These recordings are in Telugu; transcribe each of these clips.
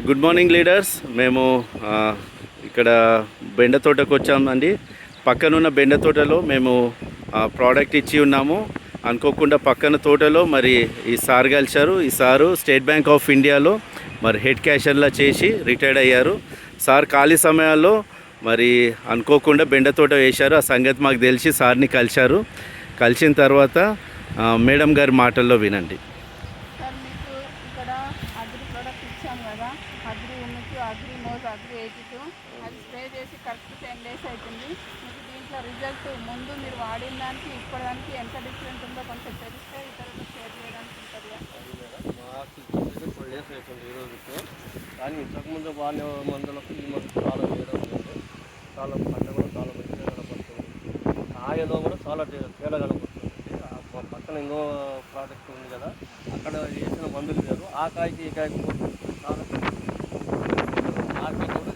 Good morning leaders. మేము ఇక్కడ బెండ తోటకు వచ్చామండి. పక్కనున్న బెండ తోటలో మేము ప్రోడక్ట్ ఇచ్చి ఉన్నాము. అనుకోకుండా పక్కన తోటలో మరి ఈ సార్ కలిశారు. ఈ సారు స్టేట్ బ్యాంక్ ఆఫ్ ఇండియాలో మరి హెడ్ క్యాషర్లా చేసి రిటైర్డ్ అయ్యారు. సార్ ఖాళీ సమయాల్లో మరి అనుకోకుండా బెండ తోట వేశారు. ఆ సంగతి మాకు తెలిసి సార్ని కలిసిన తర్వాత మేడం గారి మాటల్లో వినండి. సార్ మీకు ఇక్కడ అగ్రి ప్రోడక్ట్ ఇచ్చాం కదా, అగ్రి ఉనికి, అగ్రి మోజ్, అగ్రి 82 అది స్ప్రే చేసి కరెక్ట్ 10 days అవుతుంది. మీకు దీంట్లో రిజల్ట్ ముందు మీరు వాడిన దానికి ఇప్పటిదానికి ఎంత డిఫరెంట్ ఉందో కొంచెం తెలిస్తే ఇతరులకు షేర్ చేయడానికి ఉంటుంది. మాకు 12 days అవుతుంది ఈ రోజుకి. కానీ ఇంతకుముందు వాడిన మందులకు ఈ మందు చాలా తేడా ఉంటుంది. చాలా పంట కూడా చాలా మంచిగా కనపడుతుంది. కాయలో కూడా చాలా తేడా కనపడుతుంది. మా పక్కన ఇంకో ప్రోడక్ట్ ఉంది కదా, అక్కడ వేసిన మందులు వేరు. ఆ కాయకి ఈ కాయకి చాలా మార్కెట్ కూడా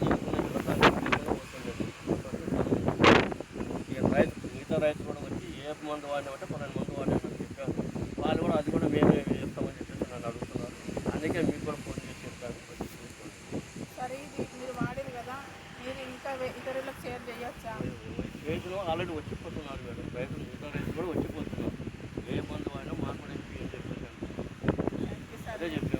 రైతు మిగతా రైతులు కూడా వచ్చి ఏ మందు వాడినామంటే 12 మందు వాడినామని చెప్పారు. వాళ్ళు కూడా అది కూడా మేమే చేస్తామని చెప్పేసి నన్ను అడుగుతున్నారు. అందుకే మీకు కూడా ఫోన్ చేసి చెప్పాను. సరే, ఇది మీరు వాడారు కదా, మీరు ఇంకా ఇతరులకు షేర్ చేయొచ్చా? రైతులు ఆల్రెడీ వచ్చిపోతున్నారు మేడం. రైతులు మిగతా రైతులు కూడా వచ్చిపోతున్నారు. ఏ మందు అయినా మాకు కూడా చెప్పేసాను. అదే చెప్పాను.